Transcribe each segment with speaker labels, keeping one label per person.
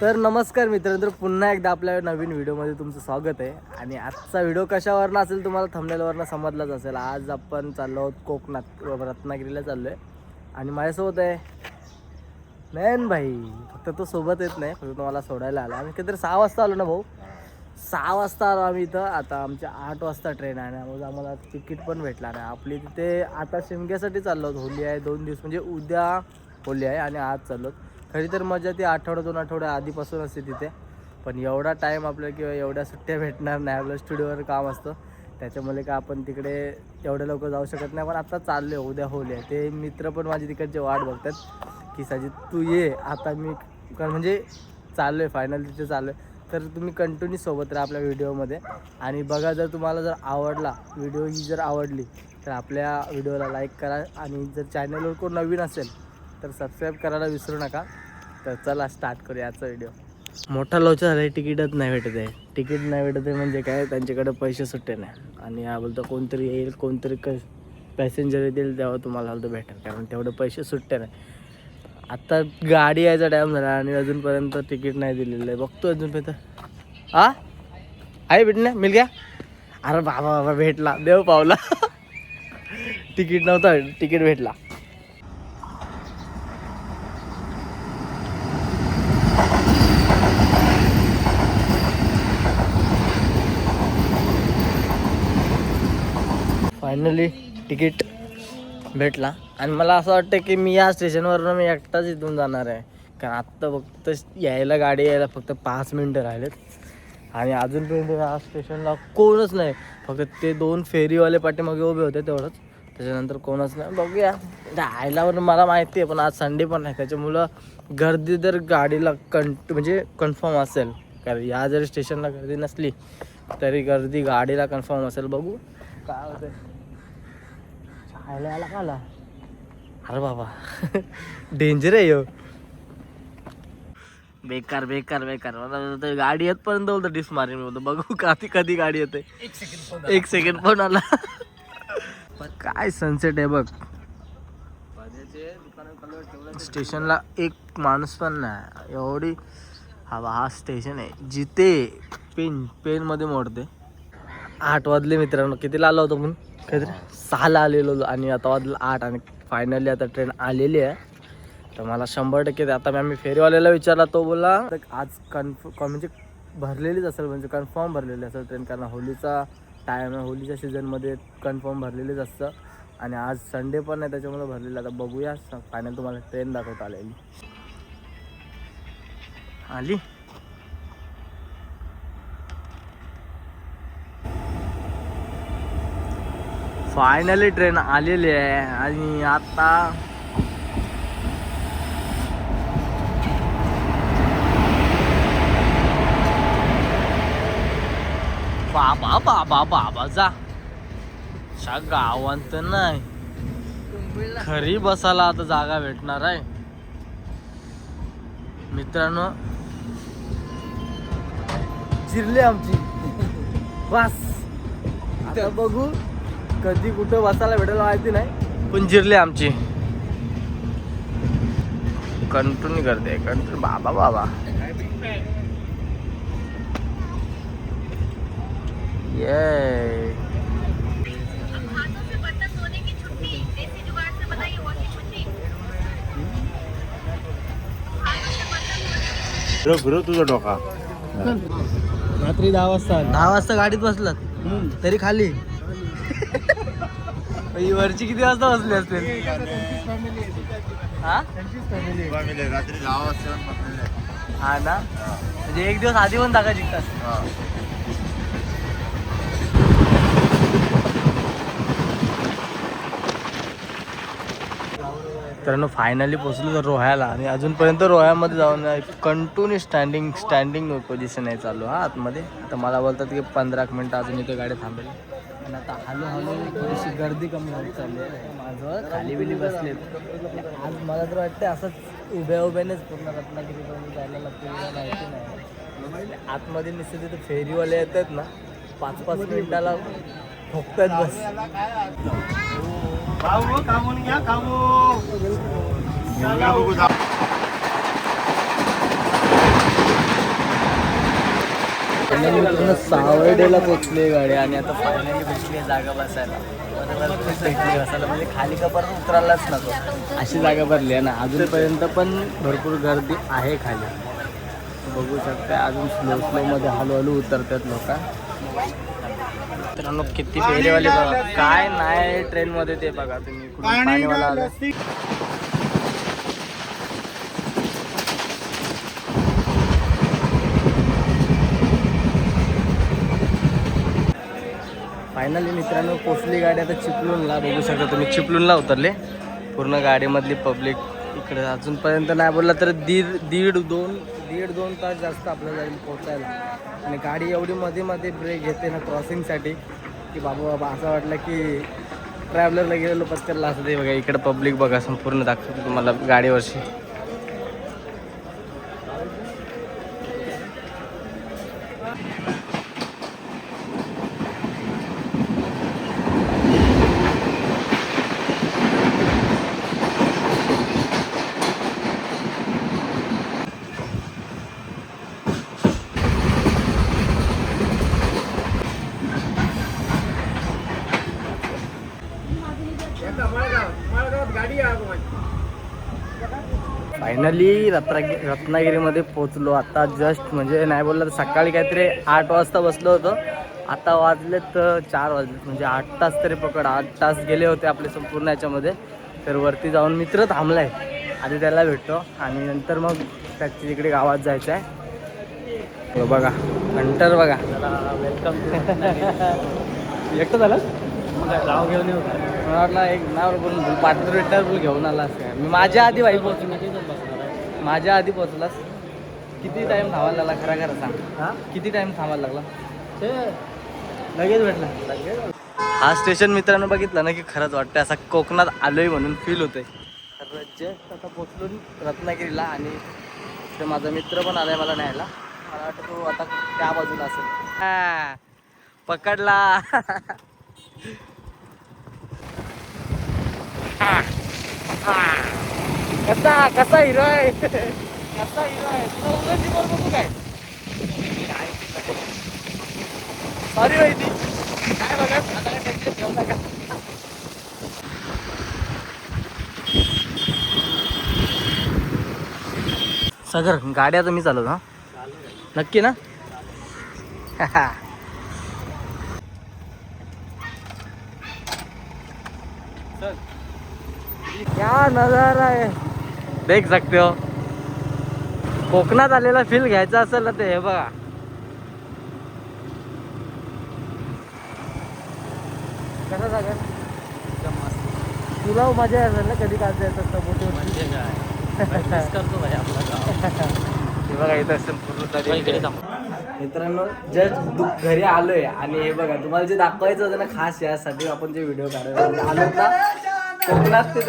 Speaker 1: तर नमस्कार मित्रांनो, पुन्हा एकदा आपल्या नवीन व्हिडिओमध्ये तुमचं स्वागत आहे. आणि आजचा व्हिडिओ कशावरनं असेल तुम्हाला थंबनेलवरनं समजलाच असेल. आज आपण चाललो आहोत कोकणात, रत्नागिरीला चाललो आहे. आणि माझ्यासोबत आहे नयन भाई. फक्त तो सोबत येत नाही, फक्त तुम्हाला सोडायला आला. आम्ही काहीतरी 6 वाजता आलो ना भाऊ, 6 वाजता आलो आम्ही इथं. आता आमच्या 8 वाजता ट्रेन आहे, मग आम्हाला तिकीट पण भेटला नाही. आपली तिथे आता शिमग्यासाठी चाललो आहोत. होली आहे 2 दिवस, म्हणजे उद्या होली आहे आणि आज चाललो. खरी तर मजा ती आठवडा 2 आठवड्या आधीपासून असते तिथे, पण एवढा टाईम आपल्याला किंवा एवढ्या सुट्ट्या भेटणार नाही. आपलं स्टुडिओवर काम असतं, त्याच्यामुळे का आपण तिकडे एवढे लवकर जाऊ शकत नाही. पण आता चाललो आहे, उद्या होली आहे. ते मित्र पण माझी तिकडचे वाट बघतात की साजिद तू ये. आता मी म्हणजे चाललो आहे, फायनल तिथे चाललो आहे. तर तुम्ही कंटिन्यू सोबत राहा आपल्या व्हिडिओमध्ये आणि बघा. जर तुम्हाला जर आवडला व्हिडिओ, ही जर आवडली तर आपल्या व्हिडिओला लाईक करा. आणि जर चॅनलवर कोण नवीन असेल तर सबस्क्राईब करायला विसरू नका. तर चला स्टार्ट करूया आजचा व्हिडिओ. मोठा लोचा झाला आहे, तिकीटच नाही भेटत आहे. तिकीट नाही भेटत आहे म्हणजे काय, त्यांच्याकडे पैसे सुट्टे नाही. आणि हा बोलतो कोणतरी येईल, कोणतरी पॅसेंजर येतील तेव्हा तुम्हाला तो भेटेल, कारण तेवढे पैसे सुट्टे नाही. आता गाडी यायचा टाईम झाला आणि अजूनपर्यंत तिकीट नाही दिलेलं आहे. बघतो अजूनपर्यंत. आहे भेटणे मिल गया. अरे बाबा बाबा भेटला, देव पावला. तिकीट नव्हता, तिकीट भेटला. फायनली तिकीट भेटला. आणि मला असं वाटतं की मी या स्टेशनवरून मी एकटाच इथून जाणार आहे, कारण आत्ता फक्त यायला गाडी यायला फक्त 5 मिनटं राहिलेत. आणि अजूनपर्यंत या स्टेशनला कोणच नाही, फक्त ते 2 फेरीवाले पाठीमागे उभे होते तेवढंच. त्याच्यानंतर कोणच नाही. बघूया राहायलावर मला माहिती आहे, पण आज संडे पण आहे, त्याच्यामुळं गर्दी तर गाडीला म्हणजे कन्फर्म असेल. कारण या जरी स्टेशनला गर्दी नसली तरी गर्दी गाडीला कन्फर्म असेल. बघू काय होतं. खायला आला का आला. अरे बाबा डेंजर आहे यो. बेकार बेकार बेकार. मला गाडी येतपर्यंत बोलतो डिस मारेन मी. बोलतो बघू कधी गाडी येते. 1 सेकंड पण आला. काय सनसेट आहे बघ. स्टेशनला एक माणूस पण नाही. एवढी हा स्टेशन आहे जिथे पेन मध्ये मोडते. 8 वाजले मित्रांनो. कितीला आलो होतो पण काहीतरी 6ला आलेलो आणि आता वाजलं 8. आणि फायनली आता ट्रेन आलेली आहे. तर मला 100% आता आम्ही फेरीवाल्याला विचारला, तो बोला आज म्हणजे भरलेलीच असेल, म्हणजे कन्फर्म भरलेली असेल ट्रेन, कारण होलीचा टाईम आहे. होलीच्या सीझनमध्ये कन्फर्म भरलेलीच असतं. आणि आज संडे पण आहे, त्याच्यामुळे भरलेलं. आता बघूया फायनल तुम्हाला ट्रेन दाखवता आली. फायनली ट्रेन आलेली आहे. आणि आता बाबा बाबा बाबा जा गावांत नाही, खरी बसायला आता जागा भेटणार आहे मित्रांनो. जिरली आमची बस. आता बघू कधी कुठं बसायला भेटायला माहिती नाही, पण जिरली आमची. कंटिन्यू करते कंटिन्यू. बाबा बाबा ये
Speaker 2: फिरव तुझा डोका.
Speaker 1: रात्री 10 वाजता गाडीत बसलात तरी खाली. वरची किती वाजता बसली असतील.
Speaker 2: रात्री 10 वाजता.
Speaker 1: हा ना, म्हणजे 1 दिवस आधी पण जागा जिंकतात. तर फायनली पोचलो तर रोह्याला. आणि अजूनपर्यंत रोह्यामध्ये जाऊन कंटिन्यू स्टँडिंग पोझिशन आहे चालू. आतमध्ये आता मला बोलतात की 15 मिनटं अजून इथे गाडी थांबेल. आणि आता हळूहळू थोडीशी गर्दी कमी होत चालली आहे. माझं खाली बिली बसलेत. आज मला तर वाटतं असंच उभ्यानेच पूर्ण रत्नागिरीपर्यंत जायला लागते, माहिती नाही. आतमध्ये निश्चित तिथे फेरीवाले येत आहेत ना, 5-5 मिनिटाला ठोकतात बस.
Speaker 2: कामून घ्या कामून.
Speaker 1: फायनली मित्रांनो सावर्डेला पोचली गाडी आणि आता फायनली भेटली जागा बसायला. भेटली बसायला म्हणजे खाली का परत उतरायलाच नको अशी जागा भरली आहे ना. अजूनपर्यंत पण भरपूर गर्दी आहे खाली, बघू शकता. अजून स्लो मध्ये हळूहळू उतरतात लोक. मित्रांनो किती पेलेवाले बघा, काय नाही ट्रेनमध्ये ते बघा तुम्ही. पाणीवाला आलं. फायनली मित्रांनो पोचली गाडी आता चिपळूणला. बघू शकता तुम्ही चिपळूणला उतरले. पूर्ण गाडीमधली पब्लिक इकडे अजूनपर्यंत नाही बोलला तर दीड दोन तास जास्त आपल्याला जाईल पोचायला. आणि गाडी एवढी मध्ये मध्ये ब्रेक घेते ना क्रॉसिंगसाठी की बाबा असं वाटलं की ट्रॅव्हलरला गेलेलो पत्करला असं. ते बघा इकडे पब्लिक बघा संपूर्ण दाखवतो तुम्हाला गाडीवरची. फायनली रत्नागिरीमध्ये पोचलो आता जस्ट. म्हणजे नाही बोललं तर सकाळी काहीतरी 8 वाजता बसलो होतो. आता वाजलेत 4 वाजलेत, म्हणजे 8 तास तरी पकड. 8 तास गेले होते आपले संपूर्ण याच्यामध्ये. तर वरती जाऊन मित्र थांबलाय, आधी त्याला भेटतो आणि नंतर मग त्याच्या तिकडे गावात जायचं आहे. बघा हंटर बघा. वेलकम. एकटं झालं नाव घेऊन येऊ. मला वाटलं एक नाव बोलून पार्टनर बोल घेऊन आला असं. मी माझ्या आधी बाई पोहोचलो. माझ्या आधी पोहोचलास. किती टाइम थांबायला लागला खरा खरं सांग. हां किती टाइम थांबायला लागला? ते लगेच भेटला. हा स्टेशन मित्रांनो बघितलं ना की खरंच वाटतं असं कोकणात आलोय म्हणून फील होतंय. तर जस्ट आता पोचलो रत्नागिरीला आणि इथे माझा मित्र पण आलाय मला न्यायला. मला वाटतं तो आता त्या बाजूला असेल. हा पकडला. कसा हिरो आहे, कसा हिरो आहे. बघू काय सॉरी माहिती काय बघा. आता टेन्शन घेऊ नका. सगर गाड्या तर मी चालवतो. हा नक्की ना. क्या नजारा आहे देख सकते हो. कोकणात आलेला फील घ्यायचा असेल ना ते हे बघा. कसं सांगेल तुला मजा असेल ना कधी काय जायचं मोठी करतो भाई आपला. हे बघा इथं संपूर्ण मित्रांनो जस्ट घरी आलोय आणि हे बघा तुम्हाला जे दाखवायचं होतं ना खास यासाठी आपण जे व्हिडिओ काढायला आलो ना कोकणात ते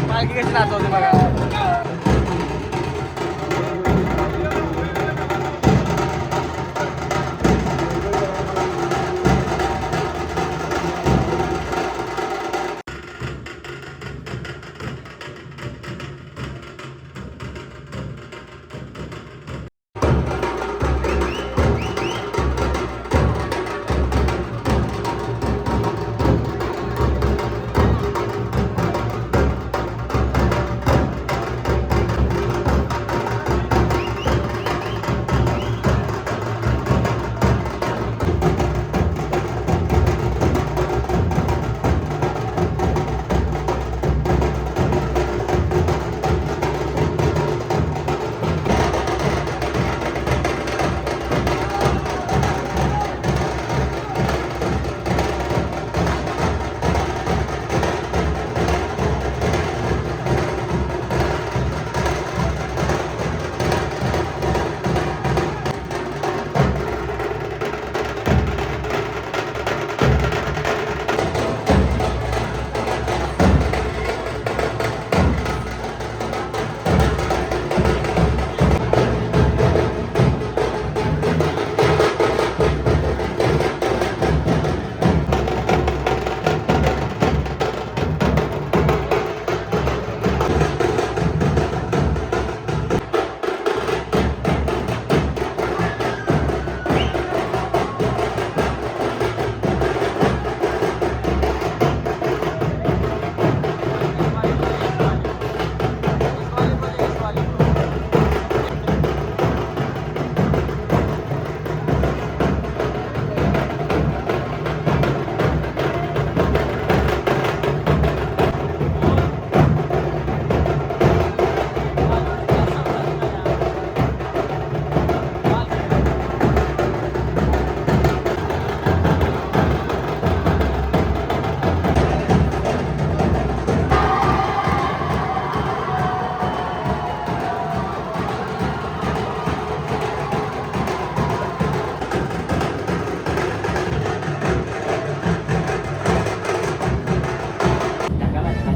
Speaker 1: पालखी कशी नाचवते बघा.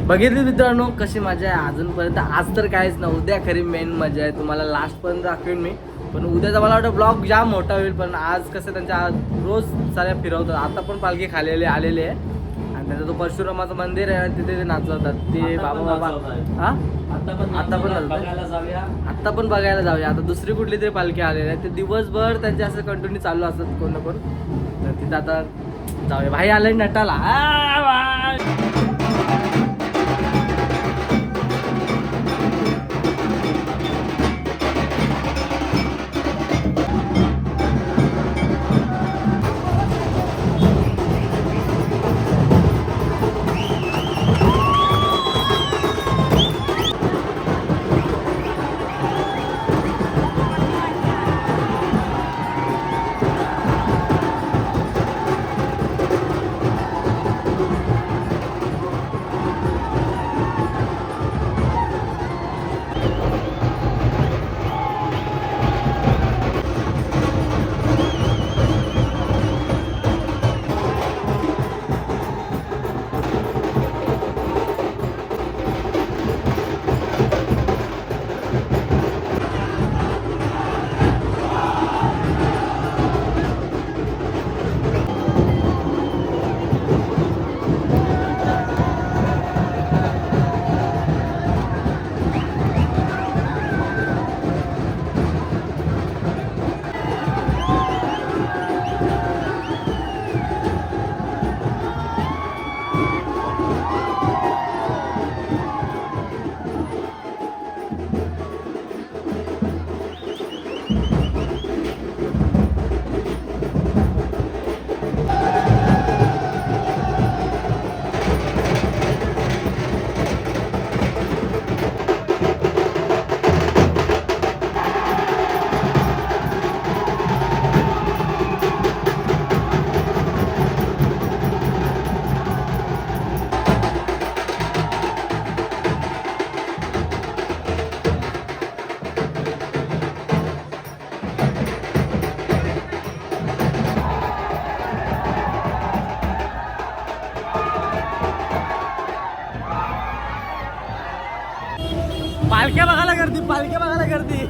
Speaker 1: बघितली मित्रांनो कशी मजा आहे अजूनपर्यंत. आज तर काहीच ना, उद्या खरी मेन मजा आहे. तुम्हाला लास्टपर्यंत दाखवेन मी. पण उद्याचा मला वाटतं ब्लॉग जाम मोठा होईल. पण आज कसं त्यांच्या रोज साऱ्या फिरवतात. आता पण पालखी खालेली आलेली आहे आणि त्याचं तो परशुरामाचं मंदिर आहे ना, तिथे ते नाचवतात ते बाबा हा. आता पण बघायला जाऊया. आता दुसरी कुठली तरी पालखी आलेली आहे. ते दिवसभर त्यांचे असं कंटिन्यू चालू असतात कोण ना कोण. तर तिथं आता जाऊया. भाई आलंय नटाला. पालख्या बघायला गर्दी.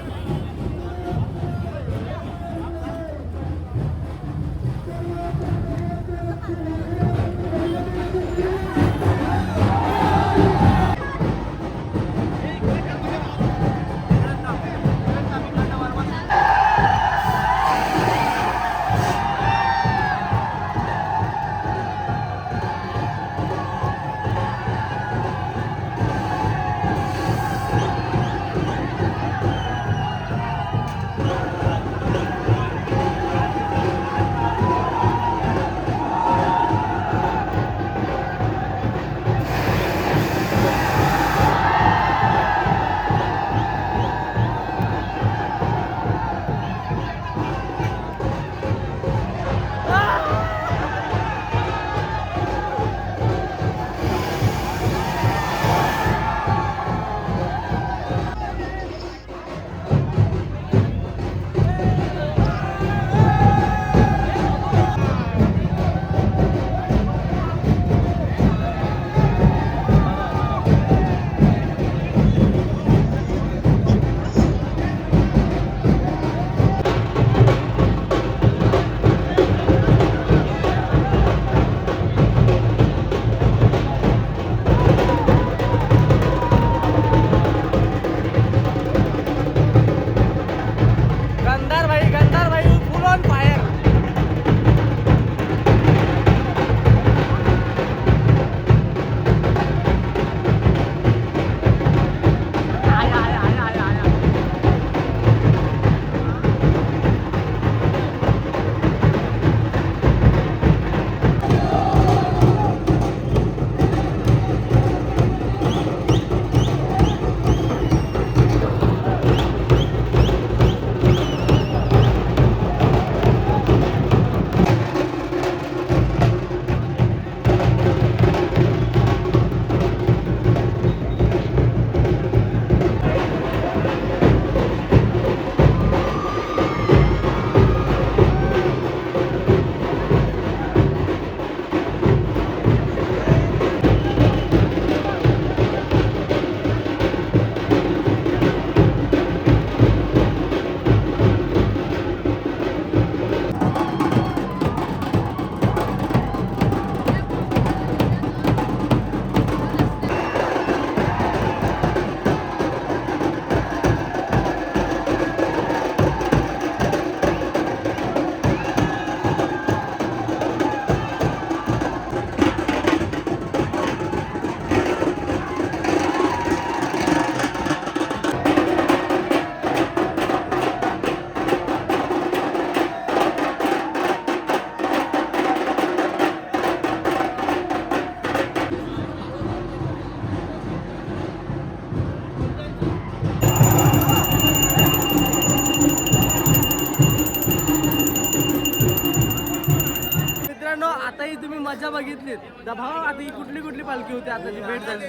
Speaker 1: मजा बघितली तर भाऊ आता ही कुठली कुठली पालखी होती आता जी भेट झाली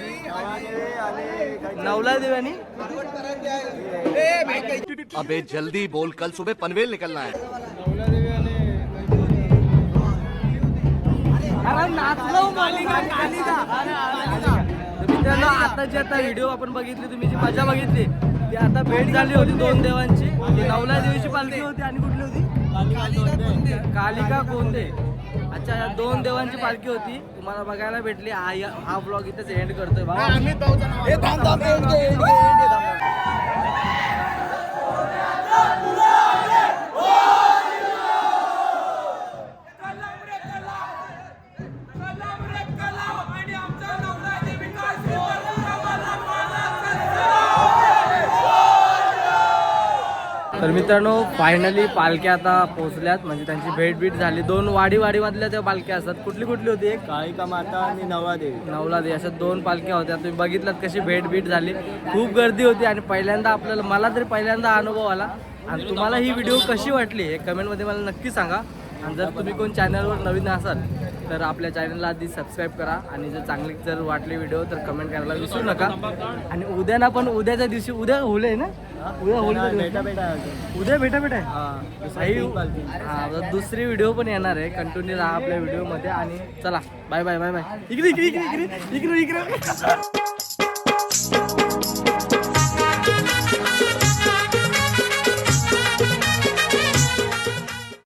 Speaker 1: नवला देव आणि
Speaker 3: अबे जल्दी बोल, कल सुबह पनवेल निकलना है.
Speaker 1: मित्रांनो आता जी आता व्हिडिओ आपण बघितली तुम्ही जी मजा बघितली ती आता भेट झाली होती दोन देवांची. नवला देवीची पालखी होती आणि कुठली होती कालिका कोंदे. अच्छा या दोन देवांची पालखी होती तुम्हाला बघायला भेटली. हा ब्लॉग इथेच एंड करतोय तर मित्रांनो फायनली पालख्या आता पोहोचल्यात म्हणजे त्यांची भेट झाली. दोन वाडीमधल्या त्या पालख्या असतात. कुठली कुठली होती? एक
Speaker 4: काळिका माता आणि नवला
Speaker 1: देवी अशा दोन पालख्या होत्या. तुम्ही बघितलात कशी भेट झाली. खूप गर्दी होती आणि पहिल्यांदा आपल्याला मला तरी पहिल्यांदा अनुभव आला. आणि तुम्हाला ही व्हिडिओ कशी वाटली हे कमेंटमध्ये मला नक्की सांगा. आणि जर तुम्ही कोण चॅनलवर नवीन असाल तर आपल्या चॅनलला आधी सबस्क्राईब करा. आणि जर वाटली व्हिडिओ तर कमेंट करायला विसरू नका. आणि उद्या ना पण उद्याच्या दिवशी उद्या होळी आहे ना उद्या होळी उद्या भेटा हा दुसरी व्हिडिओ पण येणार आहे. कंटिन्यू राहा आपल्या व्हिडिओमध्ये. आणि चला बाय बाय बाय बाय. इकडे